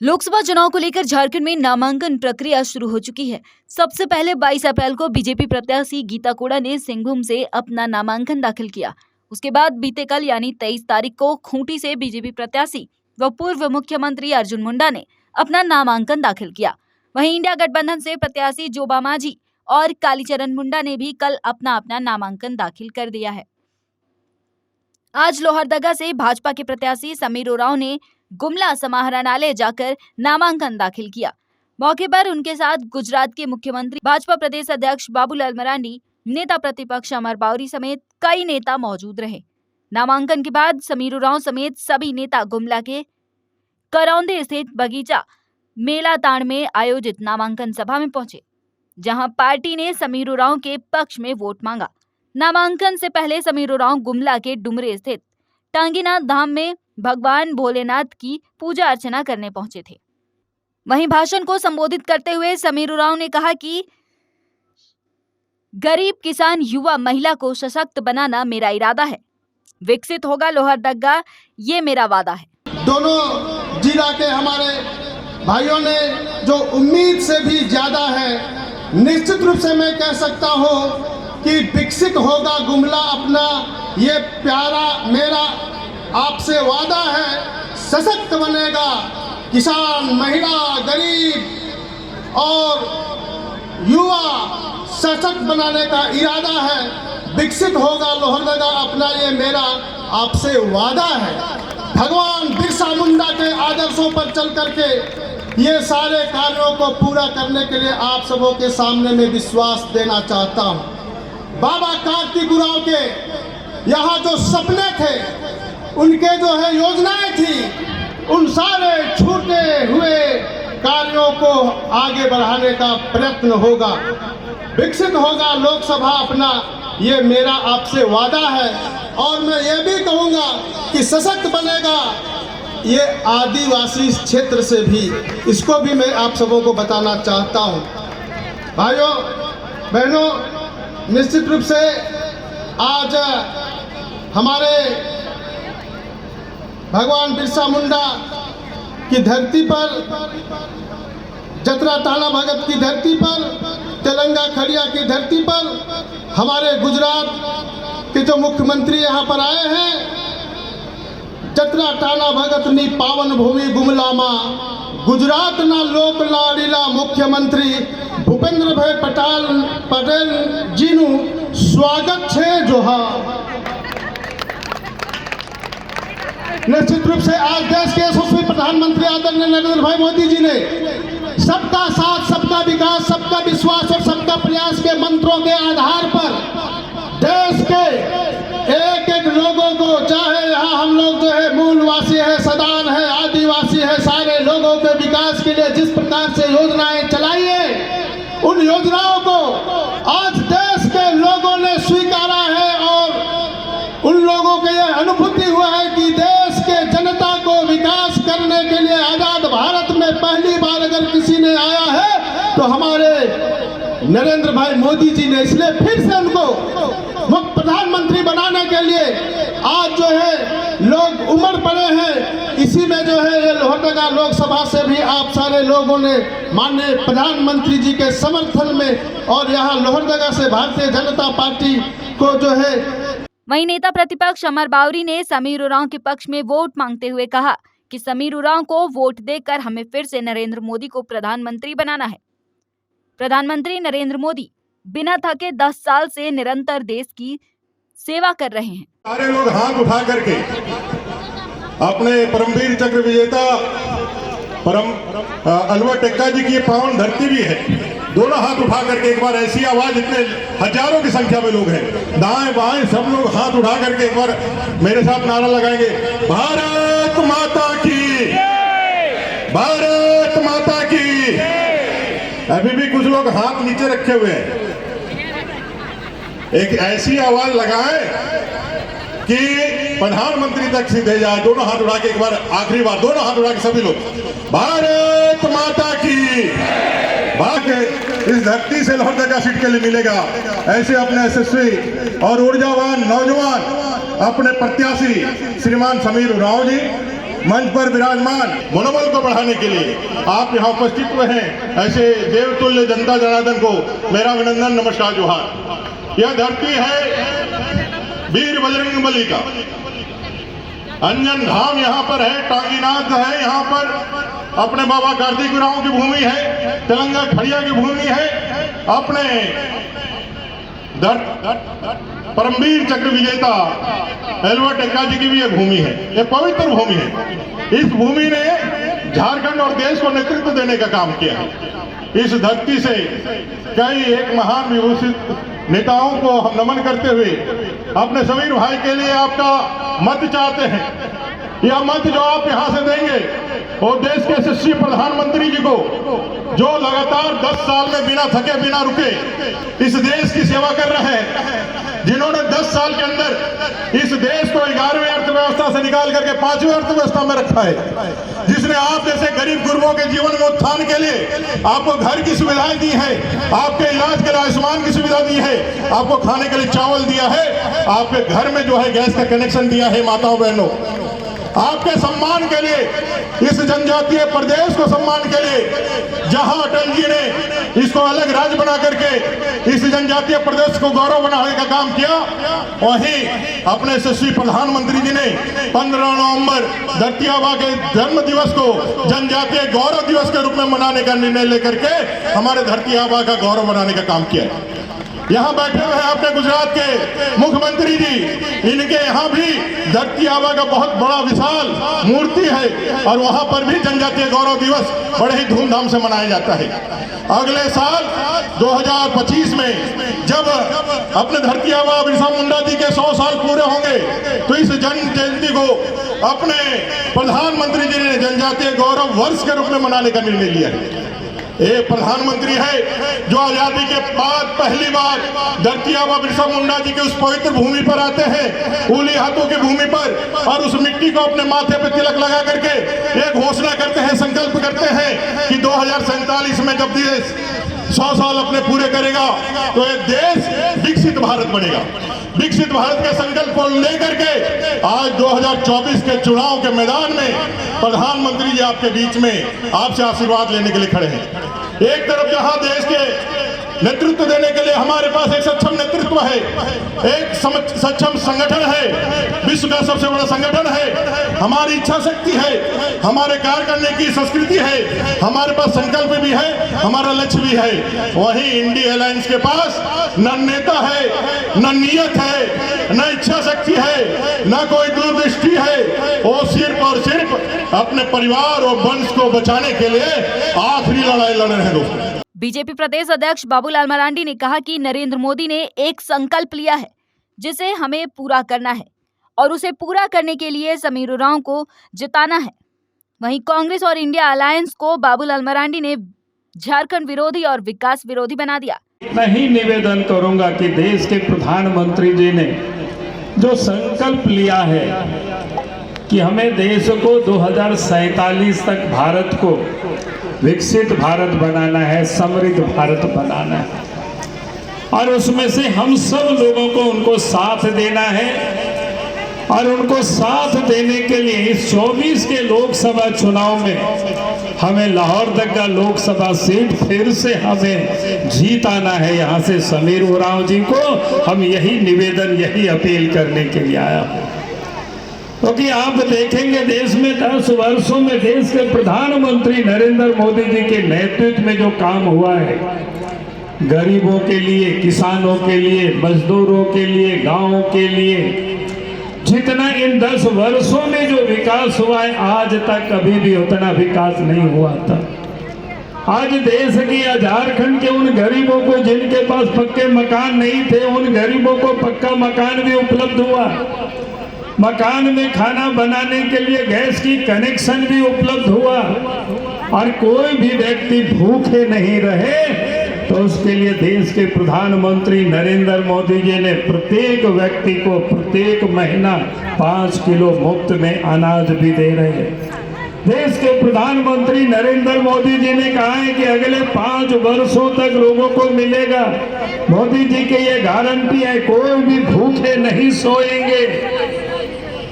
लोकसभा चुनाव को लेकर झारखंड में नामांकन प्रक्रिया शुरू हो चुकी है। सबसे पहले 22 अप्रैल को बीजेपी प्रत्याशी गीता कोड़ा ने सिंहभूम से अपना नामांकन दाखिल किया। उसके बाद बीते कल यानी 23 तारीख को खूंटी से बीजेपी प्रत्याशी व पूर्व मुख्यमंत्री अर्जुन मुंडा ने अपना नामांकन दाखिल किया। वहीं इंडिया गठबंधन से प्रत्याशी जोबा मांझी और कालीचरण मुंडा ने भी कल अपना नामांकन दाखिल कर दिया है। आज लोहरदगा से भाजपा के प्रत्याशी समीर उरांव ने गुमला समाहरणालय जाकर नामांकन दाखिल किया। मौके पर उनके साथ गुजरात के मुख्यमंत्री, भाजपा प्रदेश अध्यक्ष बाबूलाल मरांडी, नेता प्रतिपक्ष अमर बावरी समेत कई नेता मौजूद रहे। नामांकन के बाद समीर उरांव समेत सभी नेता गुमला के करौंदे स्थित बगीचा मेला ताण में आयोजित नामांकन सभा में पहुंचे, जहां पार्टी ने समीर उरांव के पक्ष में वोट मांगा। नामांकन से पहले समीर उरांव गुमला के डुमरे स्थित टांगीनाथ धाम में भगवान भोलेनाथ की पूजा अर्चना करने पहुंचे थे। वहीं भाषण को संबोधित करते हुए समीर उरांव ने कहा कि गरीब, किसान, युवा, महिला को सशक्त बनाना मेरा इरादा है। विकसित होगा लोहरदगा, ये मेरा वादा है। दोनों जिला के हमारे भाइयों ने जो उम्मीद से भी ज्यादा है, निश्चित रूप से मैं कह सकता हूं कि विकसित होगा गुमला अपना, ये प्यारा मेरा आपसे वादा है। सशक्त बनेगा, किसान, महिला, गरीब और युवा सशक्त बनाने का इरादा है। विकसित होगा लोहरदगा अपना, ये मेरा आपसे वादा है। भगवान बिरसा मुंडा के आदर्शों पर चल करके ये सारे कार्यों को पूरा करने के लिए आप सबों के सामने में विश्वास देना चाहता हूँ। बाबा कार्तिक उरांव के यहाँ जो सपने थे, उनके जो है योजनाएं थी, उन सारे छूटे हुए कार्यों को आगे बढ़ाने का प्रयत्न होगा। विकसित होगा लोकसभा अपना, ये मेरा आपसे वादा है। और मैं ये भी कहूँगा कि सशक्त बनेगा ये आदिवासी क्षेत्र से भी, इसको भी मैं आप सबों को बताना चाहता हूँ। भाइयों बहनों, निश्चित रूप से आज हमारे भगवान बिरसा मुंडा की धरती पर, जतरा टाना भगत की धरती पर, तेलंगा खड़िया की धरती पर हमारे गुजरात के जो मुख्यमंत्री यहाँ पर आए हैं। जतरा टाना भगत नी पावन भूमि गुमला मां, गुजरात ना लोक लाडीला मुख्यमंत्री भूपेंद्र भाई पटेल जीनु स्वागत है जोहार। निश्चित रूप से आज देश के यशस्वी प्रधानमंत्री आदरणीय नरेंद्र भाई मोदी जी ने सबका साथ, सबका विकास, सबका विश्वास और सबका प्रयास के मंत्रों के आधार पर देश के एक एक लोगों को, चाहे यहाँ हम लोग जो है मूलवासी है, सदान है, आदिवासी है, सारे लोगों के विकास के लिए जिस प्रकार से योजनाएं चलाई है, उन योजनाओं को आज देश के लोगों ने स्वीकारा है। और उन लोगों को यह अनुभूति हुआ है कि देश के जनता को विकास करने के लिए आजाद भारत में पहली बार अगर किसी ने आया है तो हमारे नरेंद्र भाई मोदी जी ने, इसलिए फिर से उनको मुख्य प्रधानमंत्री बनाने के लिए आज जो है लोग उमड़ पड़े हैं। इसी में जो है ये लोहरदगा लोकसभा से भी आप सारे लोगों ने माननीय प्रधानमंत्री जी के समर्थन में और यहाँ लोहरदगा से भारतीय जनता पार्टी को जो है। वहीं नेता प्रतिपक्ष अमर बावरी ने समीर उरांव के पक्ष में वोट मांगते हुए कहा कि समीर उरांव को वोट देकर हमें फिर से नरेंद्र मोदी को प्रधानमंत्री बनाना है। प्रधानमंत्री नरेंद्र मोदी बिना थके 10 साल से निरंतर देश की सेवा कर रहे हैं। सारे लोग हाथ उठा करके अपने परमवीर चक्र विजेता परम अलवा टेक्का जी की पावन धरती भी है, दोनों हाथ उठा करके एक बार ऐसी आवाज, इतने हजारों की संख्या में लोग हैं, दाएं बाएं सब लोग हाथ उठा करके एक बार मेरे साथ नारा लगाएंगे, भारत माता की, भारत माता की। अभी भी कुछ लोग हाथ नीचे रखे हुए हैं। एक ऐसी आवाज लगाएं कि प्रधानमंत्री तक सीधे जाए। दोनों हाथ उठा के एक बार, आखिरी बार दोनों हाथ उठा के सभी लोग, भारत माता की। इस धरती से लोहरदगा सीट के लिए मिलेगा। ऐसे अपने यशस्वी और ऊर्जावान नौजवान अपने प्रत्याशी श्रीमान समीर उरांव जी मंच पर विराजमान मनोबल को बढ़ाने के लिए आप यहाँ उपस्थित हुए हैं, ऐसे देवतुल्य जनता जनार्दन को मेरा अभिनंदन, नमस्कार, जोहार। यह धरती है वीर बजरंग बली का, अंजन धाम यहाँ पर है, टांगीनाथ है यहाँ पर, अपने बाबा कार्तिक उरांव की भूमि है, तेलंगा खड़िया की भूमि है, अपने परमवीर चक्र विजेता एल्बर्ट एक्का जी की भी यह भूमि है, यह पवित्र भूमि है। इस भूमि ने झारखंड और देश को नेतृत्व देने का काम किया है। इस धरती से कई एक महान विभूषित नेताओं को हम नमन करते हुए अपने समीर भाई के लिए आपका मत चाहते हैं। यह मत जो आप यहां से देंगे और देश के यशस्वी प्रधानमंत्री जी को, जो लगातार 10 साल में बिना थके बिना रुके इस देश की सेवा कर रहे हैं, जिन्होंने 10 साल के अंदर इस देश को 11वीं अर्थव्यवस्था से निकाल करके 5वीं अर्थव्यवस्था में रखा है, जिसने आप जैसे गरीब गुरबों के जीवन में उत्थान के लिए आपको घर की सुविधाएं दी है, आपके इलाज के लिए आयुष्मान की सुविधा दी है, आपको खाने के लिए चावल दिया है, आपके घर में जो है गैस का कनेक्शन दिया है। माताओं बहनों, आपके सम्मान के लिए, इस जनजातीय प्रदेश को सम्मान के लिए, जहां अटल जी ने इसको अलग राज्य बना करके इस जनजातीय प्रदेश को गौरव बनाने का काम किया, वहीं अपने यशस्वी प्रधानमंत्री जी ने 15 नवंबर धरती आबा के जन्म दिवस को जनजातीय गौरव दिवस के रूप में मनाने का निर्णय लेकर के हमारे धरती आबा का गौरव बनाने का काम किया है। यहाँ बैठे हुए हैं अपने गुजरात के मुख्यमंत्री जी, इनके यहाँ भी धरती आबा का बहुत बड़ा विशाल मूर्ति है और वहाँ पर भी जनजातीय गौरव दिवस बड़े ही धूमधाम से मनाया जाता है। अगले साल 2025 में जब अपने धरती आबा बिरसा मुंडा जी के 100 साल पूरे होंगे, तो इस जन्म जयंती को अपने प्रधानमंत्री जी ने जनजातीय गौरव वर्ष के रूप में मनाने का निर्णय लिया है। एक प्रधानमंत्री है जो आजादी के बाद पहली बार धरती आबा बिरसा मुंडा जी के उस पवित्र भूमि पर आते हैं, ऊली हाथों की भूमि पर, और उस मिट्टी को अपने माथे पे तिलक लगा करके एक घोषणा करते हैं, संकल्प करते हैं कि 2047 में जब देश 100 साल अपने पूरे करेगा तो ये देश विकसित भारत बनेगा। विकसित भारत के संकल्प को लेकर के आज 2024 के चुनाव के मैदान में प्रधानमंत्री जी आपके बीच में आपसे आशीर्वाद लेने के लिए खड़े हैं। एक तरफ जहां देश के नेतृत्व देने के लिए हमारे पास एक सक्षम नेतृत्व है, एक सक्षम संगठन है, विश्व का सबसे बड़ा संगठन है, हमारी इच्छा शक्ति है, हमारे कार्य करने की संस्कृति है, हमारे पास संकल्प भी है, हमारा लक्ष्य भी है। वहीं इंडिया अलायंस के पास न नेता है, न नियत है, न इच्छा शक्ति है, न कोई दूरदृष्टि है। वो सिर्फ और सिर्फ अपने परिवार और वंश को बचाने के लिए आखिरी लड़ाई लड़ रहे हैं। दोस्तों, बीजेपी प्रदेश अध्यक्ष बाबूलाल मरांडी ने कहा कि नरेंद्र मोदी ने एक संकल्प लिया है जिसे हमें पूरा करना है और उसे पूरा करने के लिए समीर उरांव को जिताना है। वहीं कांग्रेस और इंडिया अलायंस को बाबूलाल मरांडी ने झारखंड विरोधी और विकास विरोधी बना दिया। मैं ही निवेदन करूंगा कि देश के प्रधानमंत्री जी ने जो संकल्प लिया है कि हमें देश को 2047 तक भारत को विकसित भारत बनाना है, समृद्ध भारत बनाना है, और उसमें से हम सब लोगों को उनको साथ देना है। और उनको साथ देने के लिए इस 24 के लोकसभा चुनाव में हमें लाहौर तक का लोकसभा सीट फिर से हमें जीत आना है। यहाँ से समीर उरांव जी को हम यही निवेदन, यही अपील करने के लिए आया हूँ, क्योंकि आप देखेंगे देश में 10 वर्षों में देश के प्रधानमंत्री नरेंद्र मोदी जी के नेतृत्व में जो काम हुआ है, गरीबों के लिए, किसानों के लिए, मजदूरों के लिए, गांवों के लिए, जितना इन 10 वर्षों में जो विकास हुआ है, आज तक कभी भी उतना विकास नहीं हुआ था। आज देश की या झारखंड के उन गरीबों को जिनके पास पक्के मकान नहीं थे, उन गरीबों को पक्का मकान भी उपलब्ध हुआ। मकान में खाना बनाने के लिए गैस की कनेक्शन भी उपलब्ध हुआ और कोई भी व्यक्ति भूखे नहीं रहे। तो उसके लिए देश के प्रधानमंत्री नरेंद्र मोदी जी ने प्रत्येक व्यक्ति को प्रत्येक महीना 5 किलो मुफ्त में अनाज भी दे रहे हैं। देश के प्रधानमंत्री नरेंद्र मोदी जी ने कहा है कि अगले 5 वर्षों तक लोगों को मिलेगा। मोदी जी की ये गारंटी है, कोई भी भूखे नहीं सोएंगे।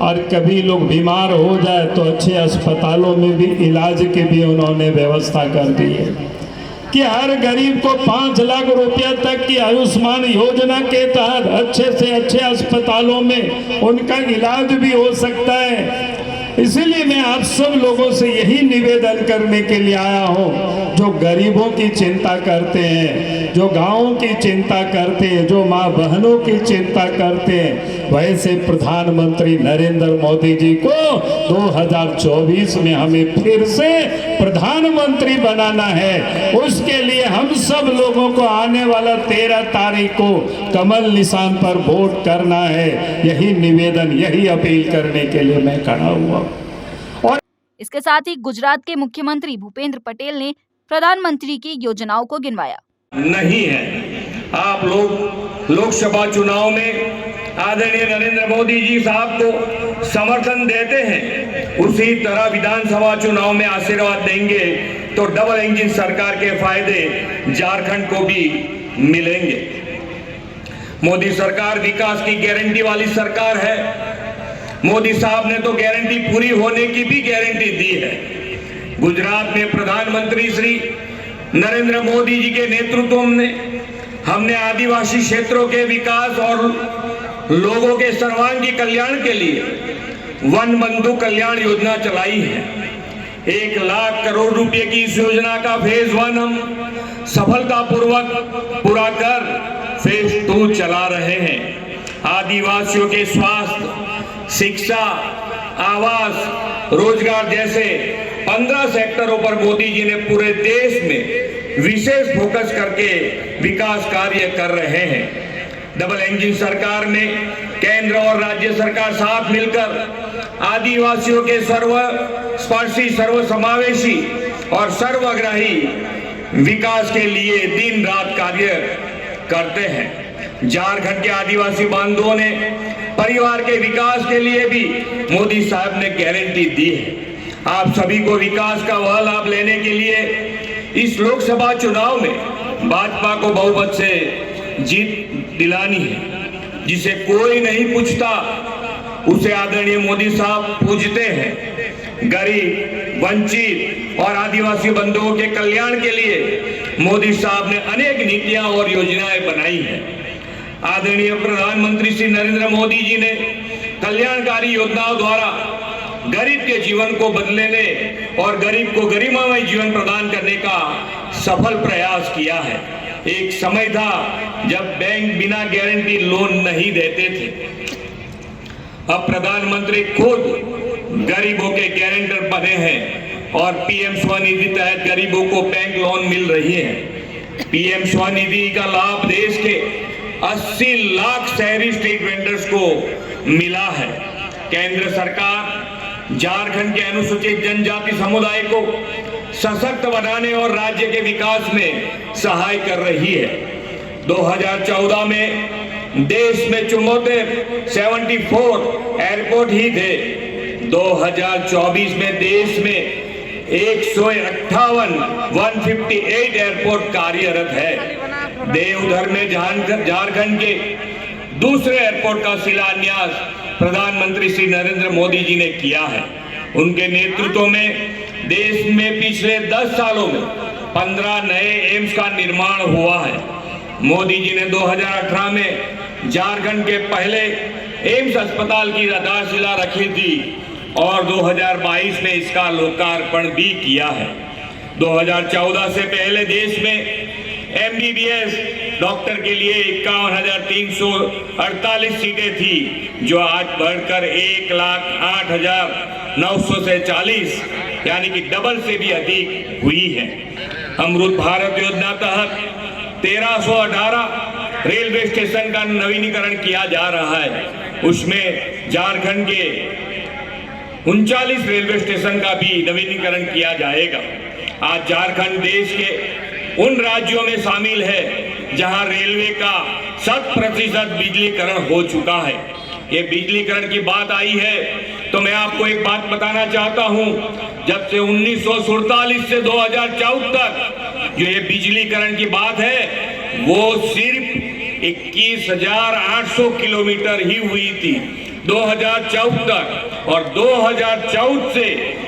और कभी लोग बीमार हो जाए तो अच्छे अस्पतालों में भी इलाज की भी उन्होंने व्यवस्था कर दी है कि हर गरीब को 5 लाख रुपया तक की आयुष्मान योजना के तहत अच्छे से अच्छे अस्पतालों में उनका इलाज भी हो सकता है। इसीलिए मैं आप सब लोगों से यही निवेदन करने के लिए आया हूँ, जो गरीबों की चिंता करते हैं, जो गाँवों की चिंता करते हैं, जो माँ बहनों की चिंता करते हैं, वैसे प्रधानमंत्री नरेंद्र मोदी जी को 2024 में हमें फिर से प्रधानमंत्री बनाना है। उसके लिए हम सब लोगों को आने वाला 13 तारीख को कमल निशान पर वोट करना है। यही निवेदन, यही अपील करने के लिए मैं खड़ा हुआ। इसके साथ ही गुजरात के मुख्यमंत्री भूपेंद्र पटेल ने प्रधानमंत्री की योजनाओं को गिनवाया। नहीं है, आप लोग लोकसभा चुनाव में आदरणीय नरेंद्र मोदी जी साहब को समर्थन देते हैं, उसी तरह विधानसभा चुनाव में आशीर्वाद देंगे तो डबल इंजन सरकार के फायदे झारखंड को भी मिलेंगे। मोदी सरकार विकास की गारंटी वाली सरकार है। मोदी साहब ने तो गारंटी पूरी होने की भी गारंटी दी है। गुजरात में प्रधानमंत्री श्री नरेंद्र मोदी जी के नेतृत्व में हमने आदिवासी क्षेत्रों के विकास और लोगों के सर्वांगी कल्याण के लिए वन बंधु कल्याण योजना चलाई है। 1 लाख करोड़ रुपए की इस योजना का फेज 1 हम सफलतापूर्वक पूरा कर फेज 2 चला रहे हैं। आदिवासियों के स्वास्थ्य, शिक्षा, आवास, रोजगार जैसे 15 सेक्टरों पर मोदी जी ने पूरे देश में विशेष फोकस करके विकास कार्य कर रहे हैं। डबल इंजन सरकार में केंद्र और राज्य सरकार साथ मिलकर आदिवासियों के सर्वस्पर्शी, सर्वसमावेशी और सर्वग्राही विकास के लिए दिन रात कार्य करते हैं। झारखंड के आदिवासी बांधवों ने परिवार के विकास के लिए भी मोदी साहब ने गारंटी दी है। आप सभी को विकास का वह लाभ लेने के लिए इस लोकसभा चुनाव में भाजपा को बहुमत से जीत दिलानी है। जिसे कोई नहीं पूछता उसे आदरणीय मोदी साहब पूजते हैं। गरीब, वंचित और आदिवासी बंधुओं के कल्याण के लिए मोदी साहब ने अनेक नीतियां और योजनाएं बनाई हैं। आदरणीय प्रधानमंत्री श्री नरेंद्र मोदी जी ने कल्याणकारी योजनाओं द्वारा गरीब के जीवन को बदलने और गरीब को गरिमामय जीवन प्रदान करने का सफल प्रयास किया है। एक समय था जब बैंक बिना गारंटी लोन नहीं देते थे। अब प्रधानमंत्री खुद गरीबों के गारंटर बने हैं और पीएम स्वनिधि तहत गरीबों को बैंक लोन मिल रही है। पीएम स्वनिधि का लाभ देश के 80 लाख शहरी स्ट्रीट वेंडर्स को मिला है। केंद्र सरकार झारखंड के अनुसूचित जनजाति समुदाय को सशक्त बनाने और राज्य के विकास में सहाय कर रही है। 2014 में देश में 74 एयरपोर्ट ही थे। 2024 में देश में 158 एयरपोर्ट कार्यरत है। देवघर में झारखंड के दूसरे एयरपोर्ट का शिलान्यास प्रधानमंत्री श्री नरेंद्र मोदी जी ने किया है। उनके नेतृत्व में देश में पिछले 10 सालों में 15 नए एम्स का निर्माण हुआ है। मोदी जी ने 2018 में झारखंड के पहले एम्स अस्पताल की आधारशिला रखी थी और 2022 में इसका लोकार्पण भी किया है। 2014 से पहले देश में एमबीबीएस डॉक्टर के लिए 51,348 सीटें थी, जो आज बढ़कर 1,08,900 से 40 यानी कि डबल से भी अधिक हुई है। अमृत भारत योजना तहत 1318 रेलवे स्टेशन का नवीनीकरण किया जा रहा है। उसमें झारखंड के 39 रेलवे स्टेशन का भी नवीनीकरण किया जाएगा। आज झारखंड देश के उन राज्यों में शामिल है जहां रेलवे का 100% बिजलीकरण हो चुका है। ये बिजलीकरण की बात आई है तो मैं आपको एक बात बताना चाहता हूं। जब से 1947 से 2014 तक जो ये बिजलीकरण की बात है वो सिर्फ 21,800 किलोमीटर ही हुई थी। 2014 तक और 2014 से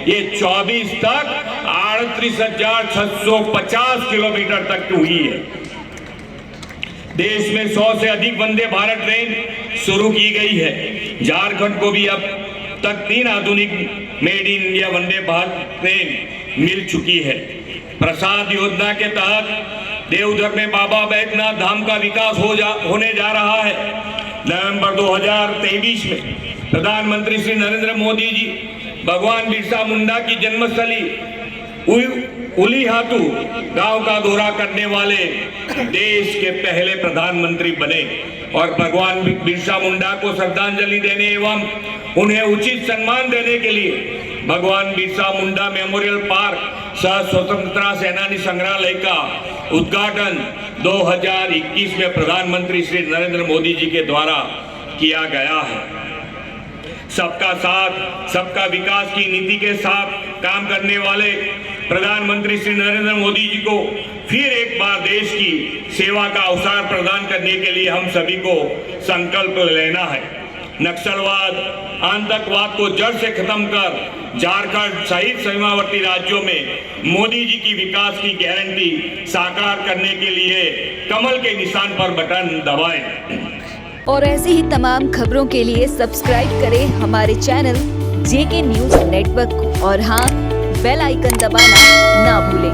ये 24 तक 38,650 किलोमीटर तक हुई है। देश में 100 से अधिक वंदे भारत ट्रेन शुरू की गई है। झारखंड को भी अब तक 3 आधुनिक made in India Vande Bharat train मिल चुकी है। प्रसाद योजना के तहत देवघर में बाबा बैद्यनाथ धाम का विकास होने जा रहा है। नवंबर 2023 में प्रधानमंत्री श्री नरेंद्र मोदी जी भगवान बिरसा मुंडा की जन्मस्थली उलीहातू गांव का दौरा करने वाले देश के पहले प्रधानमंत्री बने और भगवान बिरसा मुंडा को श्रद्धांजलि देने एवं उन्हें उचित सम्मान देने के लिए भगवान बिरसा मुंडा मेमोरियल पार्क सह स्वतंत्रता सेनानी संग्रहालय का उद्घाटन 2021 में प्रधानमंत्री श्री नरेंद्र मोदी जी के द्वारा किया गया है। सबका साथ सबका विकास की नीति के साथ काम करने वाले प्रधानमंत्री श्री नरेंद्र मोदी जी को फिर एक बार देश की सेवा का अवसर प्रदान करने के लिए हम सभी को संकल्प लेना है। नक्सलवाद आतंकवाद को जड़ से खत्म कर झारखंड सहित सीमावर्ती राज्यों में मोदी जी की विकास की गारंटी साकार करने के लिए कमल के निशान पर बटन दबाएं। और ऐसी ही तमाम खबरों के लिए सब्सक्राइब करें हमारे चैनल JK न्यूज नेटवर्क को और हाँ, बेल आइकन दबाना ना भूलें।